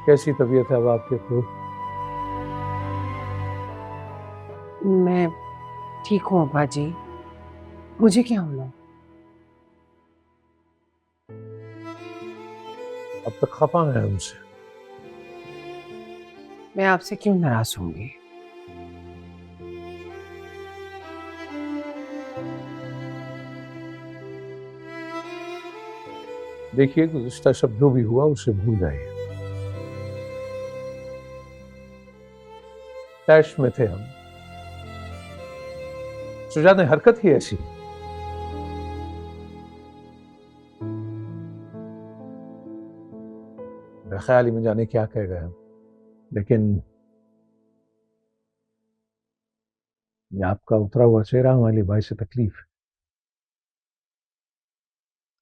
कैसी तबीयत है अब आपके खूब? मैं ठीक हूँ अब्बा जी। मुझे क्या होना? अब तक खफा है हमसे? मैं आपसे क्यों नाराज होंगी? देखिए, गुज़िश्ता शब जो भी हुआ उसे भूल जाइए। तैश में थे हम, शुजा ने हरकत ही ऐसी। मेरा ख्याल ही में जाने क्या कह गए हम, लेकिन ये आपका उतरा हुआ चेहरा हमारे भाई से तकलीफ है।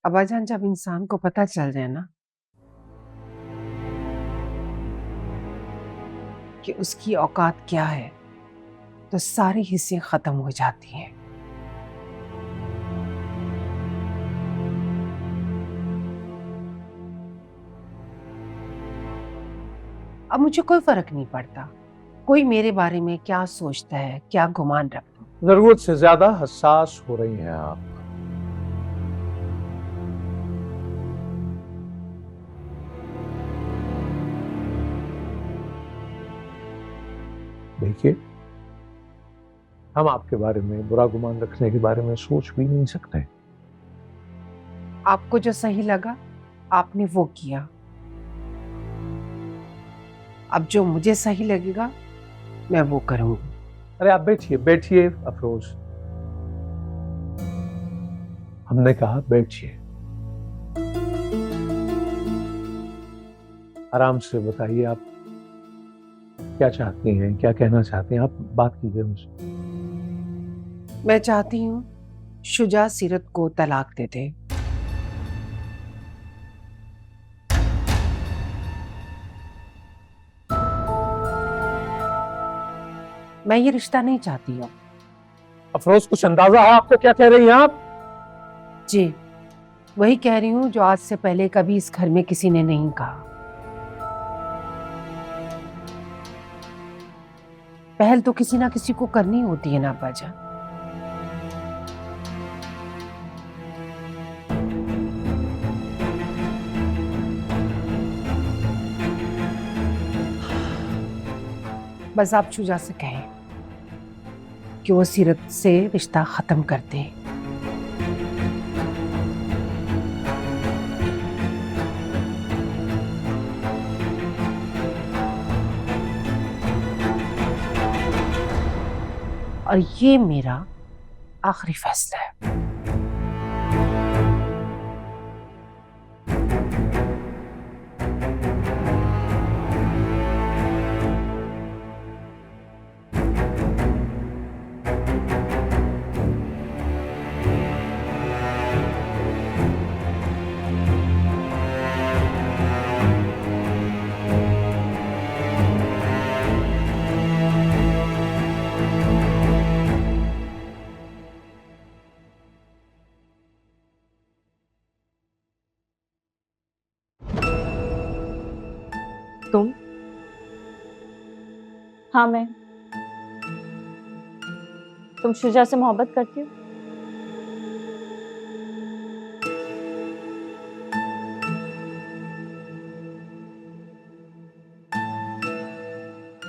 अब्बा जान, जब इंसान को पता चल जाए ना कि उसकी औकात क्या है, तो सारी हिस्सें खत्म हो जाती हैं। अब मुझे कोई फर्क नहीं पड़ता कोई मेरे बारे में क्या सोचता है, क्या गुमान रखता है। जरूरत से ज्यादा हसास हो रही हैं आप। देखिए, हम आपके बारे में बुरा गुमान रखने के बारे में सोच भी नहीं सकते। आपको जो सही लगा आपने वो किया। अब जो मुझे सही लगेगा मैं वो करूंगी। अरे आप बैठिए बैठिए अफरोज, हमने कहा बैठिए। आराम से बताइए, आप क्या चाहती हैं, क्या कहना चाहती हैं? आप बात कीजिए मुझसे। मैं चाहती हूँ शुजा सीरत को तलाक दे दे। मैं ये रिश्ता नहीं चाहती हूँ। अफरोज, कुछ अंदाजा है आपको क्या कह रही हैं आप? जी, वही कह रही हूँ जो आज से पहले कभी इस घर में किसी ने नहीं कहा। पहल तो किसी ना किसी को करनी होती है ना बाजा। बस आप शुजा से कहें कि वो सीरत से रिश्ता खत्म कर दे। और ये मेरा आखिरी फैसला है। तुम? हाँ, मैं। तुम शुजा से मोहब्बत करती हो?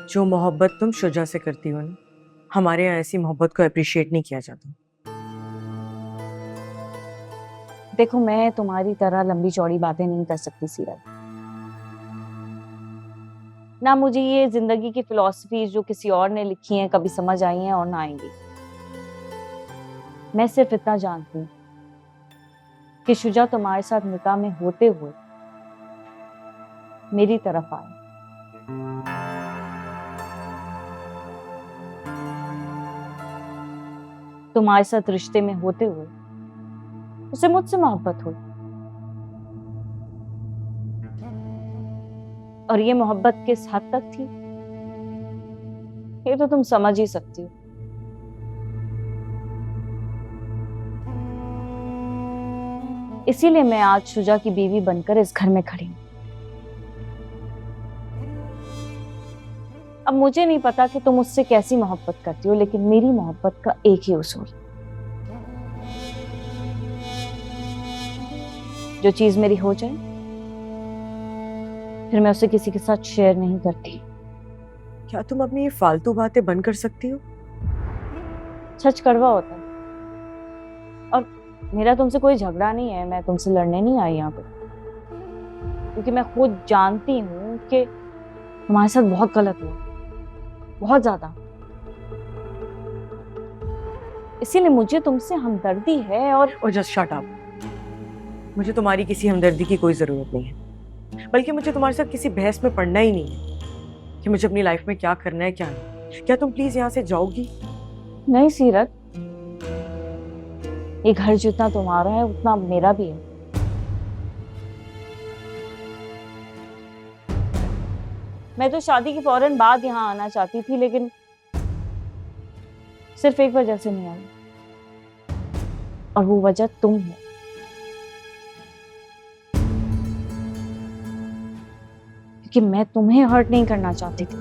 जो मोहब्बत तुम शुजा से करती हो ना, हमारे यहाँ ऐसी मोहब्बत को अप्रिशिएट नहीं किया जाता। देखो, मैं तुम्हारी तरह लंबी चौड़ी बातें नहीं कर सकती सीरत। ना मुझे ये जिंदगी की फिलॉसफी जो किसी और ने लिखी है कभी समझ आई है और ना आएंगी। मैं सिर्फ इतना जानती हूँ कि शुजा तुम्हारे साथ निकाह में होते हुए मेरी तरफ आए। तुम्हारे साथ रिश्ते में होते हुए उसे मुझसे मोहब्बत हुई, और ये मोहब्बत किस हद तक थी ये तो तुम समझ ही सकती हो। इसीलिए मैं आज शुजा की बीवी बनकर इस घर में खड़ी हूं। अब मुझे नहीं पता कि तुम मुझसे कैसी मोहब्बत करती हो, लेकिन मेरी मोहब्बत का एक ही उसूल, जो चीज मेरी हो जाए फिर मैं उसे किसी के साथ शेयर नहीं करती। क्या तुम अपनी ये फालतू बातें बंद कर सकती हो? सच कड़वा होता है। और मेरा तुमसे कोई झगड़ा नहीं है, मैं तुमसे लड़ने नहीं आई यहाँ पे, क्योंकि मैं खुद जानती हूँ कि तुम्हारे साथ बहुत गलत हुआ, बहुत ज्यादा। इसीलिए मुझे तुमसे हमदर्दी है। और जस्ट शट अप। मुझे तुम्हारी किसी हमदर्दी की कोई जरूरत नहीं है, बल्कि मुझे तुम्हारे साथ किसी बहस में पड़ना ही नहीं है कि मुझे अपनी लाइफ में क्या करना है क्या नहीं। क्या तुम प्लीज यहाँ से जाओगी? नहीं सीरत, ये घर जितना तुम्हारा है उतना मेरा भी है। मैं तो शादी के फौरन बाद यहाँ आना चाहती थी, लेकिन सिर्फ एक वजह से नहीं आई, और वो वजह तुम हो। क्योंकि मैं तुम्हें हर्ट नहीं करना चाहती थी।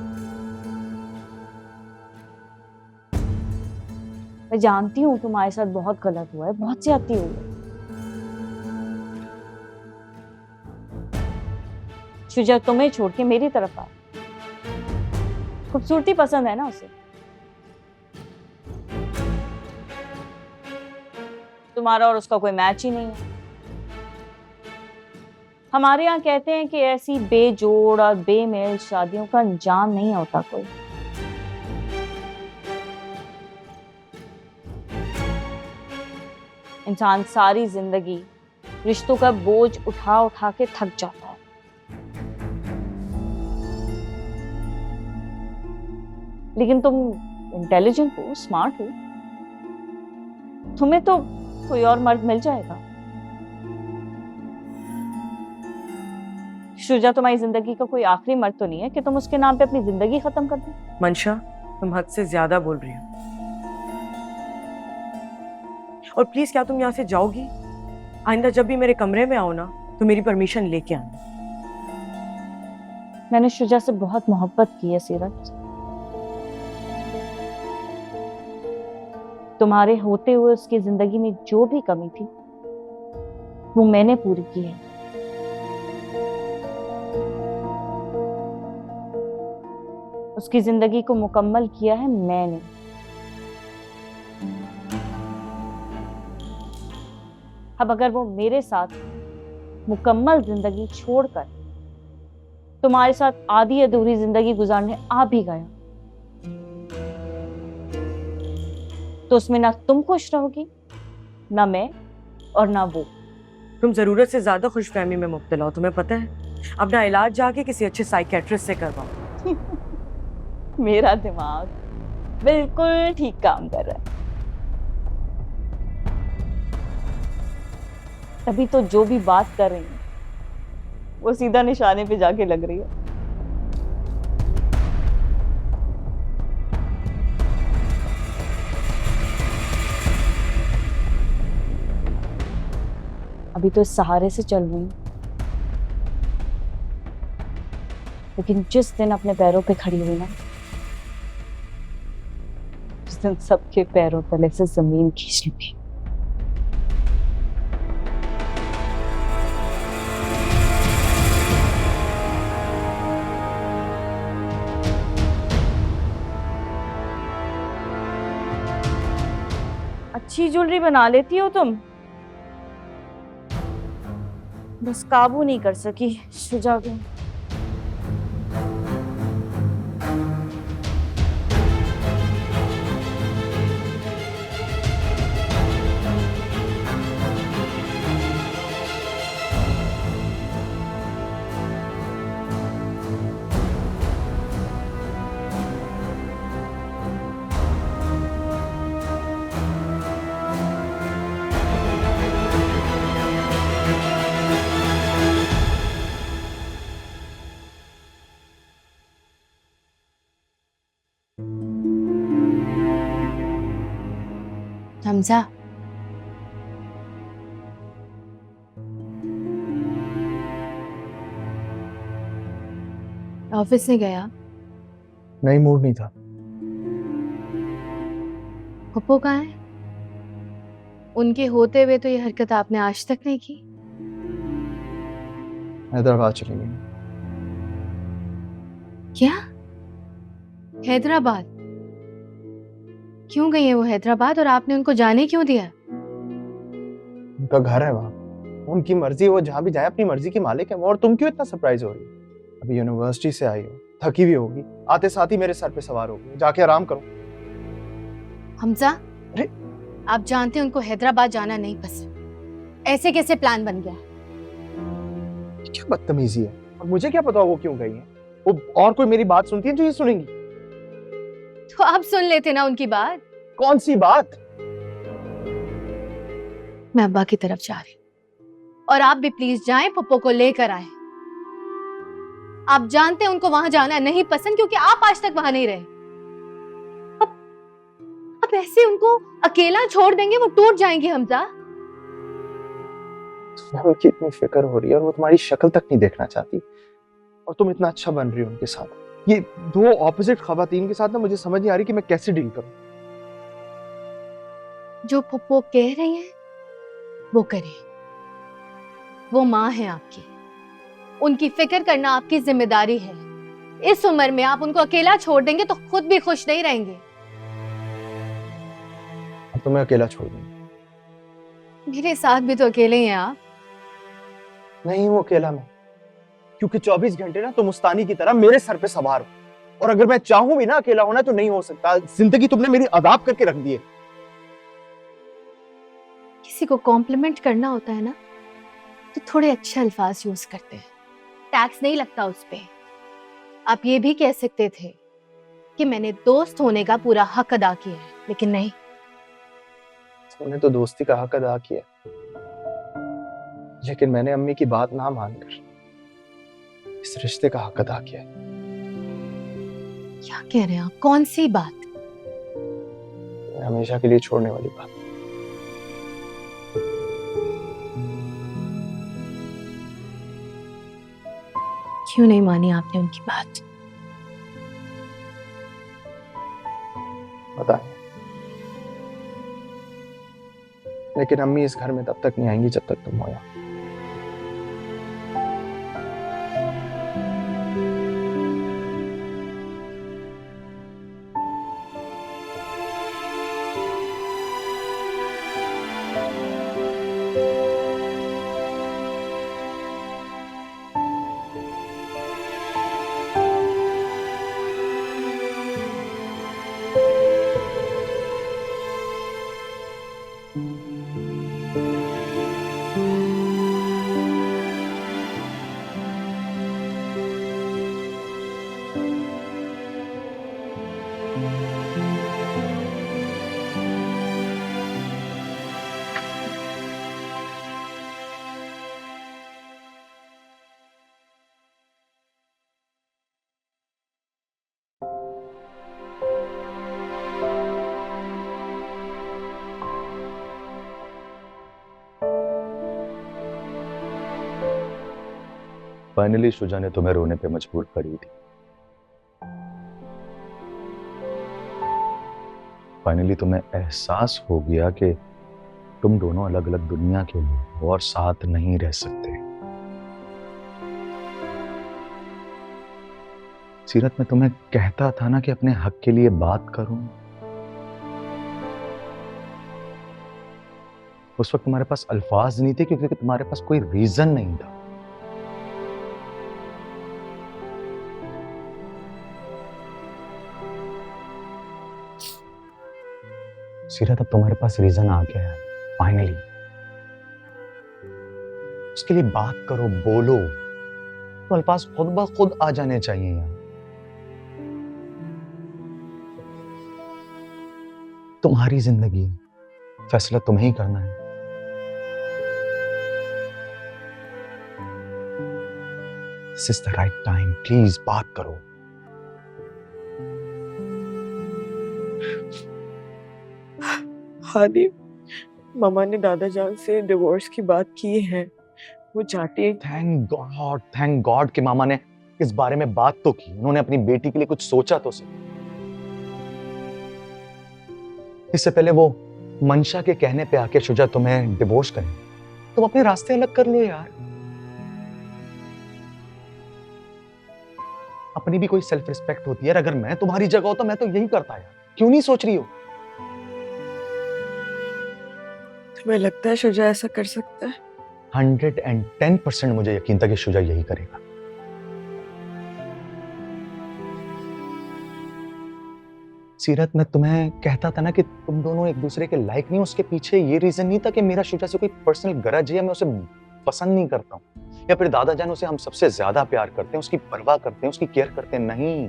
मैं जानती हूँ तुम्हारे साथ बहुत गलत हुआ है, बहुत ज्यादती हुई है। शुजा तुम्हें छोड़ के मेरी तरफ आ, खूबसूरती पसंद है ना उसे। तुम्हारा और उसका कोई मैच ही नहीं है। हमारे यहाँ कहते हैं कि ऐसी बेजोड़ और बेमेल शादियों का अंजाम नहीं होता कोई। इंसान सारी जिंदगी रिश्तों का बोझ उठा उठा के थक जाता है। लेकिन तुम इंटेलिजेंट हो, स्मार्ट हो, तुम्हें तो कोई और मर्द मिल जाएगा। शुजा तुम्हारी जिंदगी का कोई आखिरी मर्द तो नहीं है कि तुम उसके नाम पे अपनी जिंदगी खत्म कर दो। मंशा, तुम हद से ज्यादा बोल रही हो। और प्लीज क्या तुम यहाँ से जाओगी? आइंदा जब भी मेरे कमरे में आओ ना तो मेरी परमिशन लेके आना। मैंने शुजा से बहुत मोहब्बत की है सीरत। तुम्हारे होते हुए उसकी जिंदगी में जो भी कमी थी वो मैंने पूरी की है। उसकी जिंदगी को मुकम्मल किया है मैंने। अब अगर वो मेरे साथ मुकम्मल जिंदगी छोड़कर तुम्हारे साथ आधी अधूरी जिंदगी गुजारने आ भी गया तो उसमें ना तुम खुश रहोगी, ना मैं, और ना वो। तुम जरूरत से ज्यादा खुशफहमी में मुब्तला हो, तुम्हें पता है। अपना इलाज जाके किसी अच्छे साइकेट्रिस्ट से करवाओ। मेरा दिमाग बिल्कुल ठीक काम कर रहा है। तभी तो जो भी बात कर रही है वो सीधा निशाने पे जाके लग रही है। अभी तो इस सहारे से चल रही हूं, लेकिन जिस दिन अपने पैरों पे खड़ी हुई ना, उस दिन सबके पैरों तले से जमीन खींच लूंगी। अच्छी ज्वेलरी बना लेती हो तुम, बस काबू नहीं कर सकी शुजा को। हमजा, ऑफिस नहीं गया? नहीं, मूड नहीं था। पप्पू कहाँ है? उनके होते हुए तो ये हरकत आपने आज तक नहीं की। हैदराबाद चली गई। क्या? हैदराबाद? क्यों गई है वो हैदराबाद और आपने उनको जाने क्यों दिया? उनका घर है वहाँ, उनकी मर्जी, वो जहाँ भी जाए अपनी मर्जी की मालिक है वो। और तुम क्यों इतना सरप्राइज हो रही हो? अभी यूनिवर्सिटी से आई हो, थकी भी होगी, आते साथ ही मेरे सर पे सवार होगी। जाके आराम करो। हमजा, अरे आप जानते हैं उनको हैदराबाद जाना नहीं पसंद। ऐसे कैसे प्लान बन गया? क्या बदतमीजी है। और मुझे क्या पता वो क्यों गई है? वो और कोई मेरी बात सुनती है जो ये सुनेंगी? तो आप सुन लेते ना उनकी बात। कौन सी बात? मैं अब्बा की तरफ जा रही हूँ और आप भी प्लीज जाएं, पप्पो को लेकर आए। आप जानते हैं उनको वहां जाना नहीं पसंद क्योंकि आप आज तक वहां नहीं रहे। अब ऐसे उनको अकेला छोड़ देंगे, वो टूट जाएंगे हमजा। तुम्हें उनकी इतनी फिक्र हो रही है और वो तुम्हारी शक्ल तक नहीं देखना चाहती, और तुम इतना अच्छा बन रही हो उनके साथ। ये दो ऑपोजिट खवातीन के साथ ना मुझे समझ नहीं आ रही कि मैं कैसे डील करूं। जो पप्पो कह रही हैं वो करिए। वो माँ है आपकी, उनकी फिक्र करना आपकी जिम्मेदारी है। इस उम्र में आप उनको अकेला छोड़ देंगे तो खुद भी खुश नहीं रहेंगे। अब तो मैं अकेला छोड़ दूंगी। मेरे साथ भी तो अकेले ही हैं आप। नहीं हूं अकेला मैं, क्योंकि 24 घंटे ना तुम मुस्तानी की तरह मेरे सर पे सवार हो, और अगर मैं चाहूं भी ना अकेला होना तो नहीं हो सकता। जिंदगी तुमने मेरी अदाब करके रख दी है। किसी को कॉम्प्लीमेंट करना होता है ना तो थोड़े अच्छे अल्फाज यूज करते हैं, टैक्स नहीं लगता उस पे। आप ये भी कह सकते थे कि मैंने दोस्त होने का पूरा हक अदा किया है, लेकिन नहीं। तुमने तो दोस्ती का हक अदा किया, लेकिन मैंने अम्मी की बात ना मानकर इस रिश्ते का हक अदा किया। क्या कह रहे हैं आप? कौन सी बात? हमेशा के लिए छोड़ने वाली बात। क्यों नहीं मानी आपने उनकी बात? पता नहीं, लेकिन अम्मी इस घर में तब तक नहीं आएंगी जब तक तुम हो यहाँ। फाइनली शुजा ने तुम्हें रोने पे मजबूर कर ही दी। फाइनली तुम्हें एहसास हो गया कि तुम दोनों अलग अलग दुनिया के लोग हो और साथ नहीं रह सकते। सीरत, मैं तुम्हें कहता था ना कि अपने हक के लिए बात करूं। उस वक्त तुम्हारे पास अल्फाज नहीं थे क्योंकि तुम्हारे पास कोई रीजन नहीं था। सीरत, अब तुम्हारे पास रीजन आ गया है फाइनली। उसके लिए बात करो, बोलो। तो अल्फाज खुद ब खुद आ जाने चाहिए यार। तुम्हारी जिंदगी, फैसला तुम्हें ही करना है। This is the right time. Please बात करो। हादी, मामा ने दादा जान से डिवोर्स की बात की है। वो चाहती है। थैंक गॉड कि मामा ने इस बारे में बात तो की, उन्होंने अपनी बेटी के लिए कुछ सोचा तो सही। इससे पहले वो मंशा के कहने पे आके शुजा तुम्हें डिवोर्स करें, तुम अपने रास्ते अलग कर लो यार। अपनी भी कोई सेल्फ रिस्पेक्ट होती है, अगर मैं तुम्हारी जगह हो तो मैं तो यही करता यार। क्यों नहीं सोच रही हो? तुम्हें लगता है शुजा ऐसा कर सकता है? 110% मुझे यकीन था कि शुजा यही करेगा। सीरत, मैं तुम्हें कहता था ना कि तुम दोनों एक दूसरे के लायक नहीं। उसके पीछे ये रीजन नहीं था कि मेरा शुजा से कोई पर्सनल गरज है या मैं उसे पसंद नहीं करता हूं, या फिर दादा जान उसे हम सबसे ज्यादा प्यार करते हैं, उसकी परवाह करते हैं, उसकी केयर करते हैं। नहीं,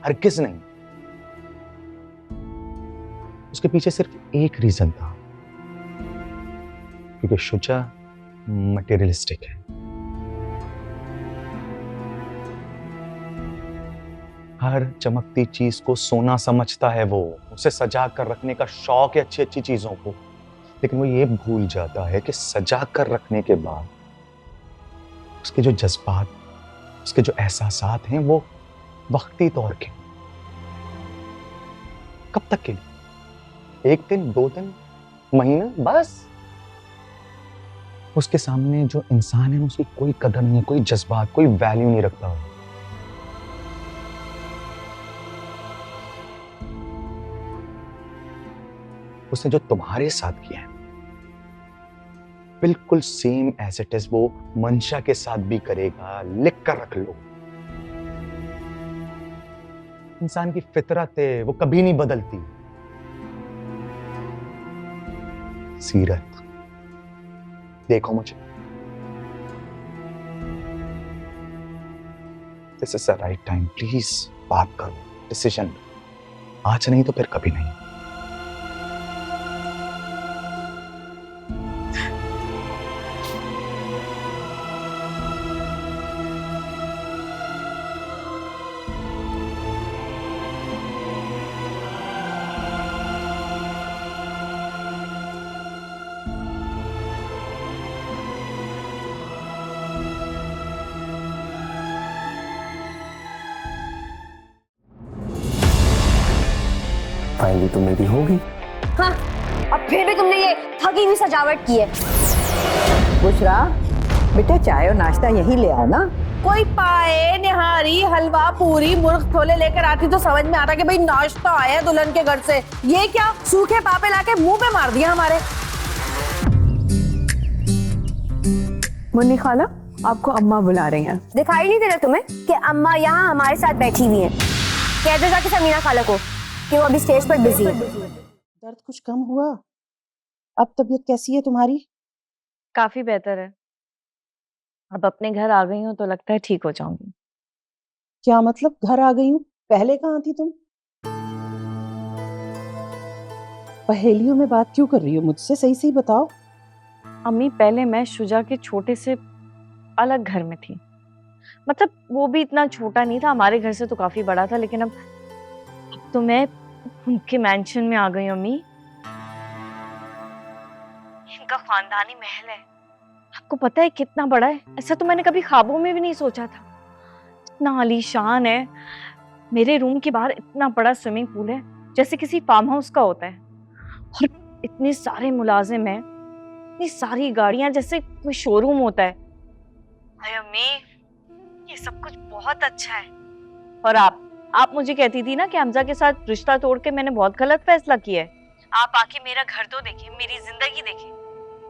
हरगिज नहीं। उसके पीछे सिर्फ एक रीजन था, क्योंकि शुजा मटेरियलिस्टिक है। हर चमकती चीज को सोना समझता है वो, उसे सजा कर रखने का शौक है अच्छी अच्छी चीजों को, लेकिन वो ये भूल जाता है कि सजा कर रखने के बाद उसके जो जज्बात, उसके जो एहसासात हैं वो वक्ती तौर के। कब तक के लिए? 1 दिन, 2 दिन, महीना, बस। उसके सामने जो इंसान है उसकी कोई कदर नहीं है, कोई जज्बात, कोई वैल्यू नहीं रखता वो। उसने जो तुम्हारे साथ किया है बिल्कुल सेम एज इट इज वो मंशा के साथ भी करेगा। लिख कर रख लो। इंसान की फितरत है, वो कभी नहीं बदलती। सीरत, देखो मुझे, this is the right time. Please बात करो, डिसीजन। आज नहीं तो फिर कभी नहीं। फाइनली तो मेरी होगी। हाँ, और फिर भी तुमने ये ठगी हुई सजावट की है। बुशरा, बेटा चाय और नाश्ता यहीं ले आओ ना। कोई पाए, निहारी, हलवा, पूरी, मुर्ग छोले लेकर आती तो समझ में आता कि भाई नाश्ता आया दुल्हन के घर से। ये क्या सूखे पापे लाके मुंह पे मार दिया हमारे। मुन्नी खाला, आपको अम्मा बुला रही हैं। दिखाई नहीं दे रहा तुम्हें कि अम्मा यहाँ हमारे साथ बैठी हुई हैं? कह दो जाके समीना खाला को कि वो अभी स्टेज पर बिजी है। दर्द कुछ कम हुआ? अब तबीयत कैसी है तुम्हारी? काफी बेहतर है। अब अपने घर आ गई हूँ तो लगता है ठीक हो जाऊंगी। क्या मतलब घर आ गई हूँ? पहले कहाँ थी तुम? पहेलियों में बात क्यों कर रही हो मुझसे? सही सही बताओ। अम्मी, पहले मैं शुजा के छोटे से अलग घर में थी। मतलब वो भी इतना छोटा नहीं था, हमारे घर से तो काफी बड़ा था, लेकिन अब तो मैं उनके मैंशन में आ गई। अम्मी, इनका खानदानी महल है, आपको पता है कितना बड़ा है? ऐसा तो मैंने कभी ख्वाबों में भी नहीं सोचा था। इतना आलीशान है। मेरे रूम के बाहर इतना बड़ा स्विमिंग पूल है जैसे किसी फार्म हाउस का होता है, और इतने सारे मुलाजिम हैं, इतनी सारी गाड़ियां जैसे कोई शोरूम होता है। अरे अम्मी, ये सब कुछ बहुत अच्छा है। और आप मुझे कहती थी ना कि हमजा के साथ रिश्ता तोड़ के मैंने बहुत गलत फैसला किया है। आप आके मेरा घर तो देखिए, मेरी जिंदगी देखिए।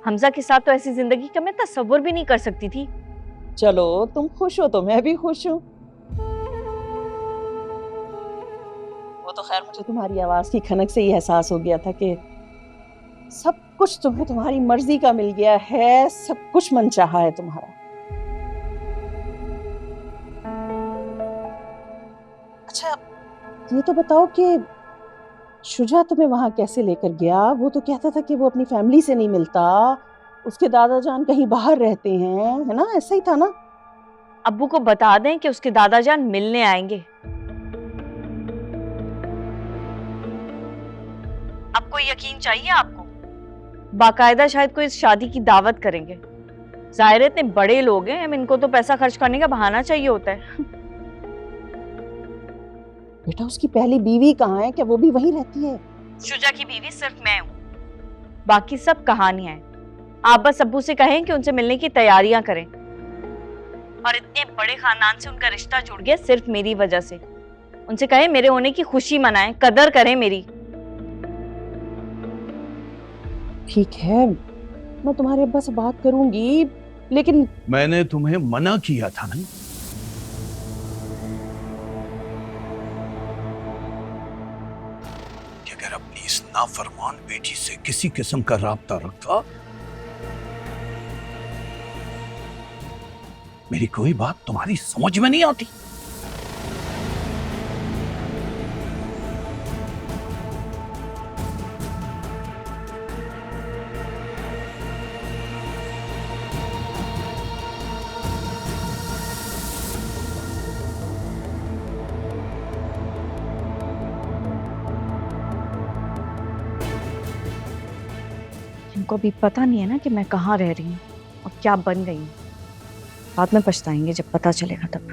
हमजा के साथ तो ऐसी जिंदगी का मैं तसव्वुर भी नहीं कर सकती थी। चलो तुम खुश हो तो मैं भी खुश हूँ। वो तो खैर मुझे तुम्हारी आवाज की खनक से ही एहसास हो गया था कि सब कुछ तुम्हें तुम्हारी मर्जी का मिल गया है, सब कुछ मनचाहा है तुम्हारा। अच्छा ये तो बताओ कि शुजा तुम्हें वहां कैसे लेकर गया? वो तो कहता था कि वो अपनी फैमिली से नहीं मिलता, उसके दादा जान कहीं बाहर रहते हैं, है ना? ऐसा ही था ना? अब्बू को बता दें कि उसके दादा जान मिलने आएंगे। अब कोई यकीन चाहिए आपको? बाकायदा शायद कोई इस शादी की दावत करेंगे। जाहिर है इतने बड़े लोग हैं, इनको तो पैसा खर्च करने का बहाना चाहिए होता है। बेटा उसकी पहली बीवी कहाँ है? क्या वो भी वहीं रहती है? शुजा की बीवी सिर्फ मैं हूँ, बाकी सब कहानियां हैं। आप बस अब्बू से कहें कि उनसे मिलने की तैयारियां करें। और इतने बड़े खानदान से उनका रिश्ता जुड़ गया सिर्फ मेरी वजह से। उनसे कहें मेरे होने की खुशी मनाएं, कदर करें मेरी। ठीक है, मैं तुम्हारे अब्बा से बात करूंगी, लेकिन मैंने तुम्हें मना किया था ना कि अगर अपनी इस नाफरमान बेटी से किसी किस्म का राब्ता रखा, मेरी कोई बात तुम्हारी समझ में नहीं आती। इनको अभी पता नहीं है ना कि मैं कहाँ रह रही हूँ और क्या बन गई हूँ। बाद में पछताएंगे जब पता चलेगा तब।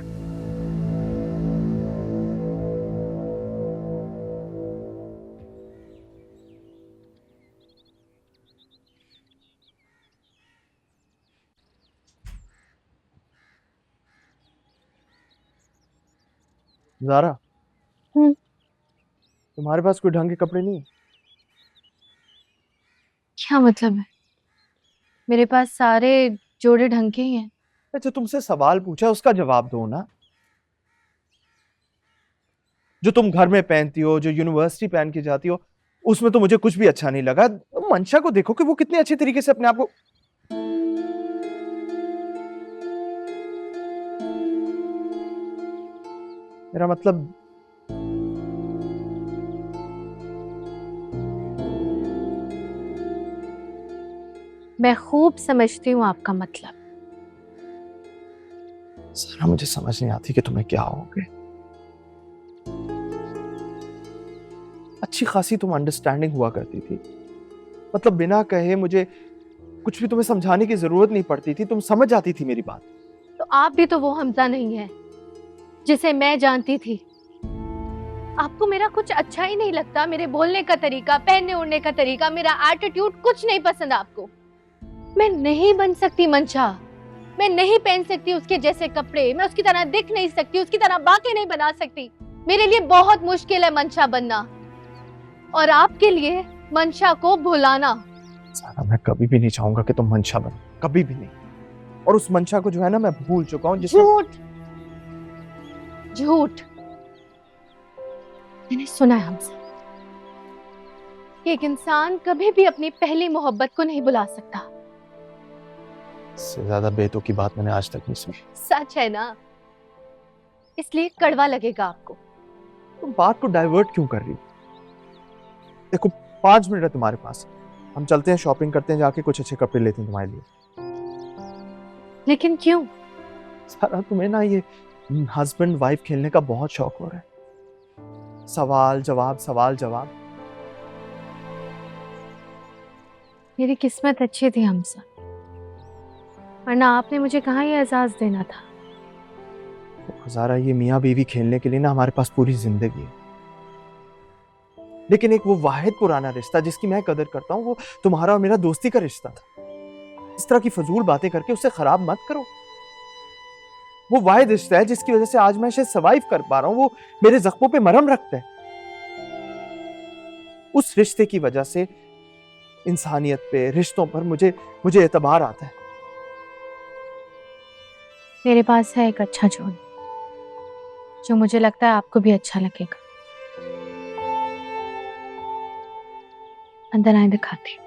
ज़ारा, तुम्हारे पास कोई ढंग के कपड़े नहीं है? क्या मतलब है? मेरे पास सारे जोड़े ढंग के ही हैं। जो तुमसे सवाल पूछा उसका जवाब दो ना। जो तुम घर में पहनती हो, जो यूनिवर्सिटी पहन के जाती हो, उसमें तो मुझे कुछ भी अच्छा नहीं लगा। मंशा को देखो कि वो कितने अच्छे तरीके से अपने आप को। मेरा मतलब मैं खूब समझती हूँ आपका मतलब। सारा मुझे समझ नहीं आती कि तुम्हें क्या हो गए। अच्छी खासी तुम अंडरस्टैंडिंग हुआ करती थी, मतलब बिना कहे मुझे कुछ भी तुम्हें समझाने की जरूरत नहीं पड़ती थी, तुम समझ जाती थी मेरी बात। तो आप भी तो वो हमजा नहीं है जिसे मैं जानती थी। आपको मेरा कुछ अच्छा ही नहीं लगता, मेरे बोलने का तरीका, पहनने ओढ़ने का तरीका, मेरा एटीट्यूड कुछ नहीं पसंद आपको। मैं नहीं बन सकती मंशा, मैं नहीं पहन सकती उसके जैसे कपड़े, मैं उसकी तरह दिख नहीं सकती, उसकी तरह बातें नहीं बना सकती। मेरे लिए बहुत मुश्किल है मंशा बनना, और आपके लिए मंशा को भुलाना। सारा, मैं कभी भी नहीं चाहूंगा कि तुम मंशा बनो, कभी भी नहीं। और उस मंशा को जो है ना, मैं भूल चुका हूँ। झूठ झूठ। मैंने सुना है हमसे कि एक इंसान कभी भी अपनी पहली मोहब्बत को नहीं भुला सकता। इससे ज्यादा बेतुकी बात मैंने आज तक नहीं सुनी। सच है ना, इसलिए कड़वा लगेगा आपको। तुम बात को डाइवर्ट क्यों कर रही हो? देखो 5 मिनट है तुम्हारे पास, हम चलते हैं, शॉपिंग करते हैं, जाके कुछ अच्छे कपड़े लेते हैं तुम्हारे लिए। लेकिन क्यों? सारा, तुम्हें ना ये हस्बैंड वाइफ खेलने का बहुत शौक हो रहा है। सवाल जवाब, सवाल जवाब। मेरी किस्मत अच्छी थी हमसे, वरना आपने मुझे कहाँ ये एहसास देना था। ज़ारा, ये मियाँ बीवी खेलने के लिए ना हमारे पास पूरी जिंदगी है, लेकिन एक वो वाहिद पुराना रिश्ता जिसकी मैं कदर करता हूँ, वो तुम्हारा और मेरा दोस्ती का रिश्ता था। इस तरह की फजूल बातें करके उससे खराब मत करो। वो वाहिद रिश्ता है जिसकी वजह से आज मैं शायद सर्वाइव कर पा रहा हूँ, वो मेरे जख्मों पे मरहम रखता है। उस रिश्ते की वजह से इंसानियत पे, रिश्तों पर मुझे एतबार आता है। मेरे पास है एक अच्छा जोड़ जो मुझे लगता है आपको भी अच्छा लगेगा। अंदर आए, दिखाती।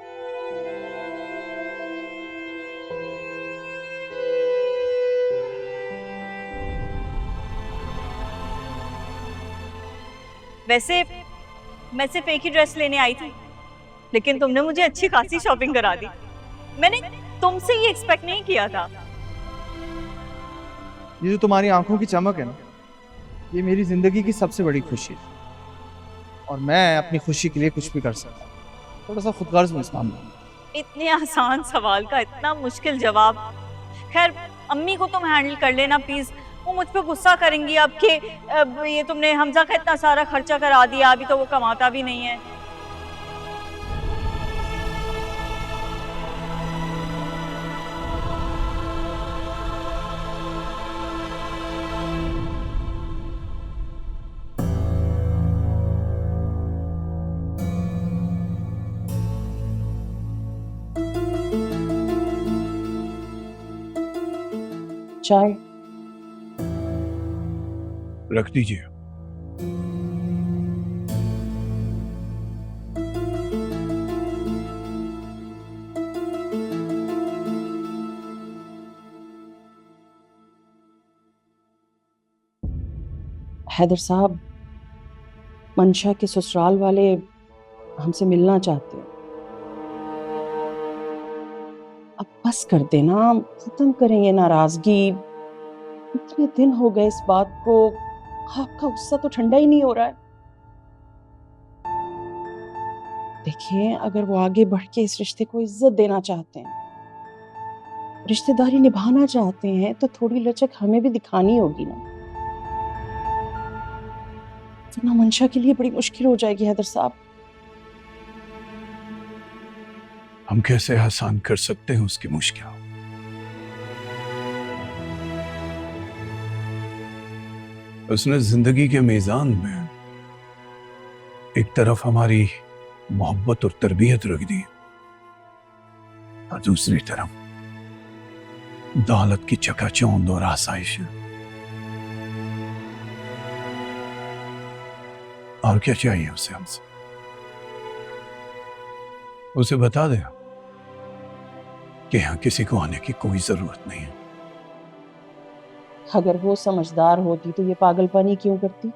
वैसे मैं सिर्फ एक ही ड्रेस लेने आई थी, लेकिन तुमने मुझे अच्छी खासी शॉपिंग करा दी। मैंने तुमसे ये एक्सपेक्ट नहीं किया था। ये जो तुम्हारी आंखों की चमक है ना, ये मेरी जिंदगी की सबसे बड़ी खुशी है, और मैं अपनी खुशी के लिए कुछ भी कर सकता हूँ। थोड़ा सा खुदगर्ज हूँ इस मामले में। इतने आसान सवाल का इतना मुश्किल जवाब। खैर, अम्मी को तुम हैंडल कर लेना प्लीज, वो मुझ पे गुस्सा करेंगी अब कि ये तुमने हमजा का इतना सारा खर्चा करा दिया, अभी तो वो कमाता भी नहीं है। चाय रख दीजिए। हैदर साहब, मंशा के ससुराल वाले हमसे मिलना चाहते हैं। अब बस कर देना, खत्म करें ये नाराजगी। इतने दिन हो गए इस बात को, आपका गुस्सा तो ठंडा ही नहीं हो रहा है। देखिए, अगर वो आगे बढ़ के इस रिश्ते को इज्जत देना चाहते हैं, रिश्तेदारी निभाना चाहते हैं, तो थोड़ी लचक हमें भी दिखानी होगी ना। वरना मंशा के लिए बड़ी मुश्किल हो जाएगी हैदर साहब। हम कैसे आसान कर सकते हैं उसकी मुश्किल? उसने जिंदगी के मीज़ान में एक तरफ हमारी मोहब्बत और तरबियत रख दी और दूसरी तरफ दौलत की चकाचौंध और आसाइश। और क्या चाहिए उसे हमसे? उसे बता दे कि यहाँ किसी को आने की कोई जरूरत नहीं है। अगर वो समझदार होती तो ये पागलपनी क्यों करती?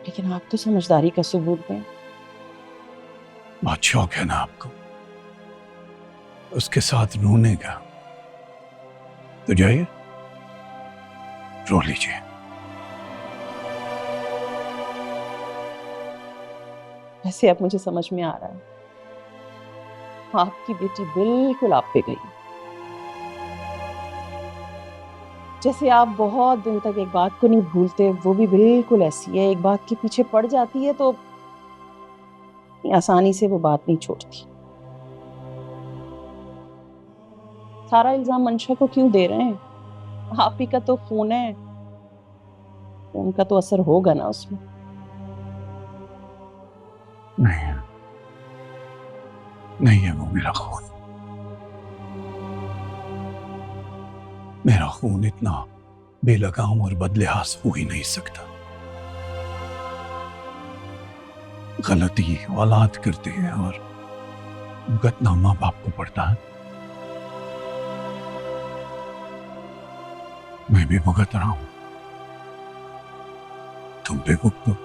लेकिन आप तो समझदारी का सबूत दें। बहुत शौक है ना आपको उसके साथ रोने का, तो जाइए रो लीजिए। वैसे अब मुझे समझ में आ रहा है, आपकी बेटी बिल्कुल आप पे गई। जैसे आप बहुत दिन तक एक बात को नहीं भूलते, वो भी बिल्कुल ऐसी है। एक बात के पीछे पड़ जाती है तो आसानी से वो बात नहीं छोड़ती। सारा इल्जाम मंशा को क्यों दे रहे हैं? आप ही का तो फोन है, उनका तो असर होगा ना उसमें। नहीं, नहीं है वो मेरा खून। मेरा खून इतना बेलगाम और बदलिहाज हो ही नहीं सकता। गलती औलाद करती है और भुगतना माँ बाप को पड़ता है। मैं भी भुगत रहा हूं, तुम भी भुगतो।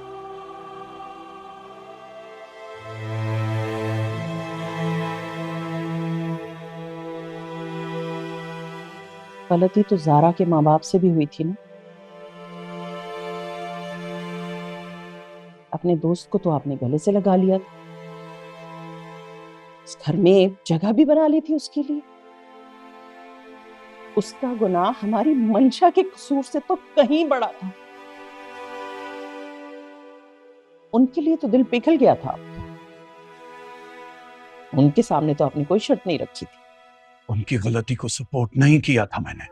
गलती तो ज़ारा के माँ बाप से भी हुई थी ना। अपने दोस्त को तो आपने गले से लगा लिया था, इस घर में जगह भी बना ली थी उसके लिए। उसका गुनाह हमारी मंशा के कसूर से तो कहीं बड़ा था। उनके लिए तो दिल पिघल गया था। उनके सामने तो आपने कोई शर्त नहीं रखी थी। उनकी गलती को सपोर्ट नहीं किया था मैंने।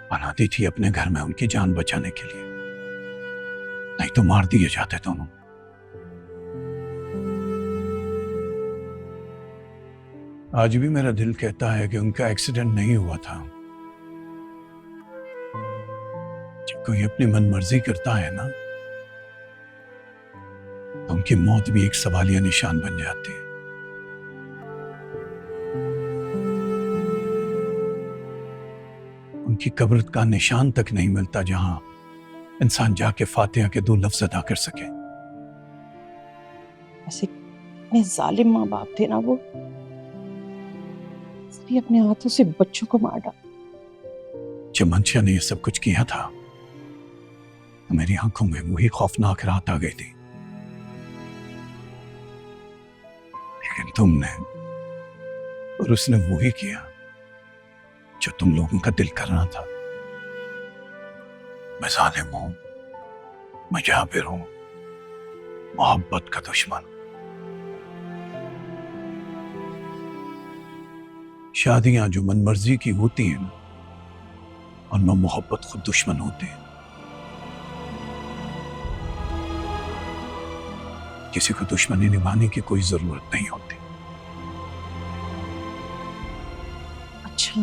बना दी थी अपने घर में उनकी जान बचाने के लिए, नहीं तो मार दिए जाते दोनों। आज भी मेरा दिल कहता है कि उनका एक्सीडेंट नहीं हुआ था। जब कोई अपनी मनमर्जी करता है ना, तो उनकी मौत भी एक सवालिया निशान बन जाती है। उनकी कब्र का निशान तक नहीं मिलता जहां इंसान जाके फातिहा के 2 लफ्ज अदा कर सके। ऐसे इतने जालिम माँ बाप थे ना वो, इसलिए अपने हाथों से बच्चों को मार डाला। जब मंशा ने ये सब कुछ किया था तो मेरी आंखों में वही खौफनाक रात आ गई थी। लेकिन तुमने और उसने वही किया जो तुम लोगों का दिल करना था। मैं जालिम हूं, मैं जाबिर हूं, मोहब्बत का दुश्मन। शादियां जो मनमर्जी की होती हैं और मैं मोहब्बत खुद दुश्मन होते हैं। किसी को दुश्मनी निभाने की कोई जरूरत नहीं होती। अच्छा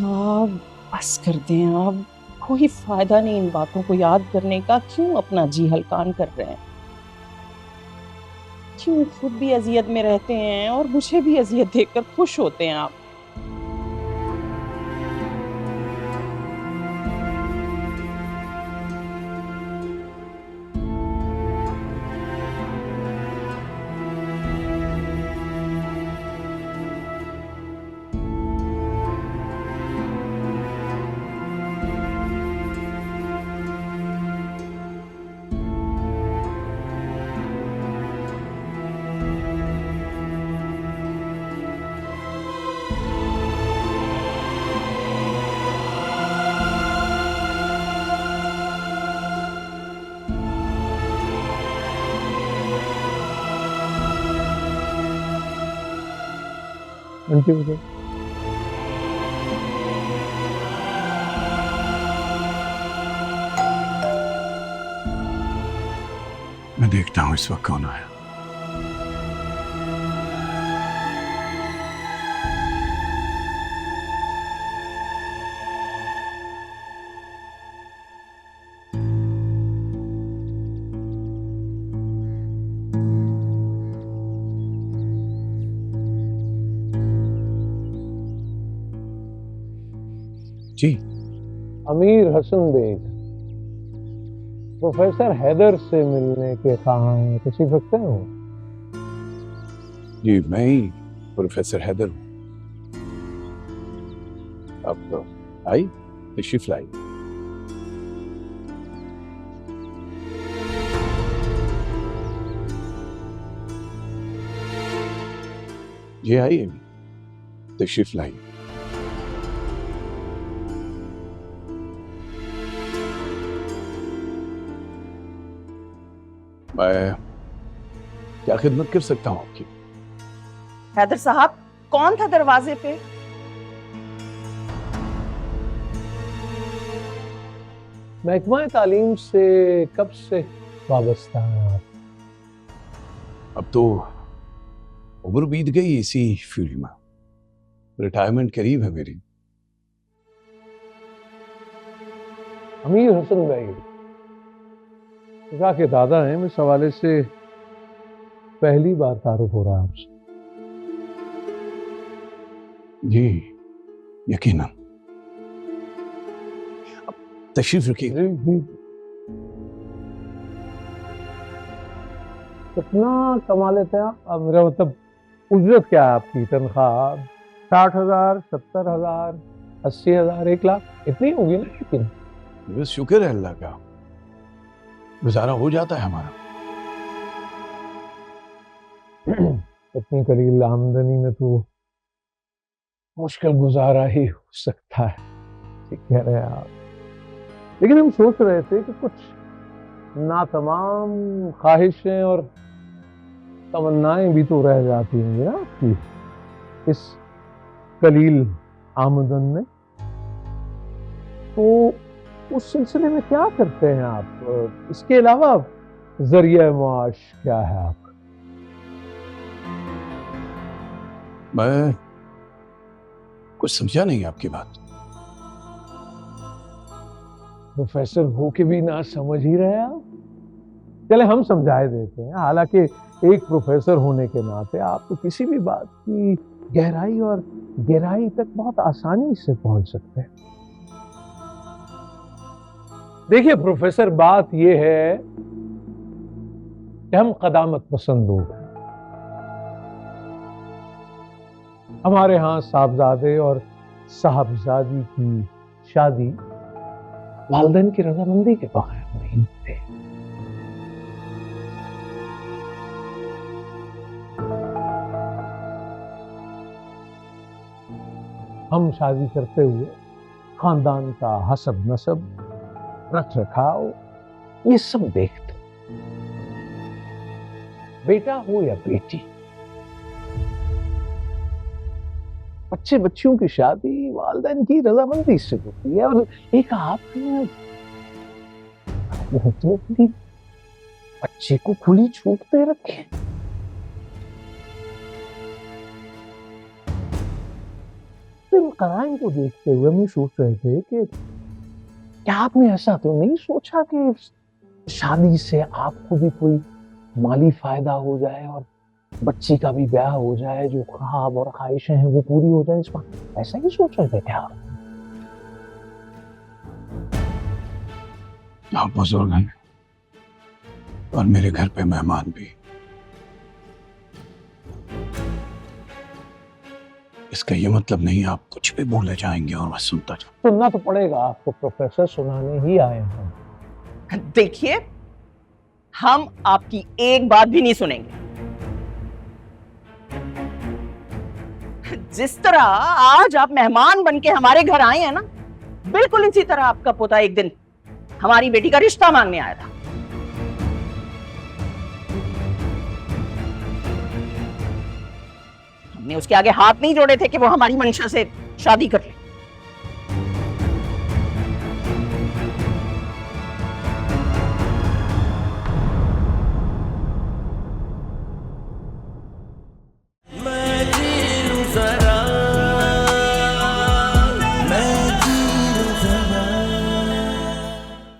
बस कर दें आप, कोई फायदा नहीं इन बातों को याद करने का। क्यों अपना जी हलकान कर रहे हैं? क्यों खुद भी अजियत में रहते हैं और मुझे भी अजियत देकर खुश होते हैं आप? आंटी मुझे मैं देखता हूं इस वक्त कौन आया। जी, अमीर हसन बेग प्रोफेसर हैदर से मिलने के कहा हैं, तशरीफ रखते हो? जी मैं ही प्रोफेसर हैदर हूं। अब आई तशरीफ लाई। जी आइए, तशरीफ लाई। मैं क्या खिदमत कर सकता हूं आपकी? हैदर साहब, कौन था दरवाजे पे? महकमा तालीम से कब से वाबस्ता हैं आप? अब तो उम्र बीत गई इसी फील्ड में, रिटायरमेंट करीब है मेरी। अमीर हसन बेग के दादा हैं, मैं इस हवाले से पहली बार तारुफ हो रहा है आपसे। जी यकीनन, अब तशरीफ रखिए। कितना कमा लेते हैं आप? अब मेरा मतलब उजरत क्या है आपकी? तनख्वाह 60,000, 70,000, 80,000, 1 लाख इतनी होगी ना? लेकिन बस शुक्र है अल्लाह का, गुजारा हो जाता है हमारा। इतनी कलील आमदनी में तो मुश्किल गुजारा ही हो सकता है। ठीक कह रहे हैं आप। लेकिन हम सोच रहे थे कि कुछ नातमाम ख्वाहिशें और तमन्नाएं भी तो रह जाती होंगी ना आपकी इस कलील आमदन में। तो उस सिलसिले में क्या करते हैं आप? इसके अलावा जरिया मुआश क्या है आपका? मैं कुछ समझा नहीं आपकी बात। प्रोफेसर हो के भी ना समझ ही रहे आप? चले हम समझाए देते हैं। हालांकि एक प्रोफेसर होने के नाते आप तो किसी भी बात की गहराई और गहराई तक बहुत आसानी से पहुंच सकते हैं। देखिए प्रोफेसर, बात यह है कि हम कदामत पसंद लोग हैं। हमारे यहाँ साहबजादे और साहबजादी की शादी वालिदैन की रजामंदी के बगैर नहीं होती। हम शादी करते हुए खानदान का हसब नसब, रख रखाव, ये सब देखते। बेटा हो या बेटी, बच्चे बच्चियों की शादी वालिदैन की रजामंदी से होती है, और एक आपने तो अपनी बच्चे को खुली छूट दे रखे। इन कराइन को देखते हुए हम सोच रहे थे कि क्या आपने ऐसा तो नहीं सोचा कि शादी से आपको भी कोई माली फायदा हो जाए और बच्ची का भी ब्याह हो जाए, जो ख्वाब और ख्वाहिशें हैं वो पूरी हो जाए। इस बात ऐसा ही सोच रहे थे क्या? आप बुजुर्ग हैं और मेरे घर पे मेहमान भी। इसका ये मतलब नहीं आप कुछ भी बोले जाएंगे और मैं सुनता जाऊं। सुनना तो पड़ेगा आपको, प्रोफेसर, सुनाने ही आए हैं। देखिए, हम आपकी एक बात भी नहीं सुनेंगे। जिस तरह आज आप मेहमान बनके हमारे घर आए हैं ना, बिल्कुल इसी तरह आपका पोता एक दिन हमारी बेटी का रिश्ता मांगने आया था। हमने उसके आगे हाथ नहीं जोड़े थे कि वो हमारी मंशा से शादी कर ले।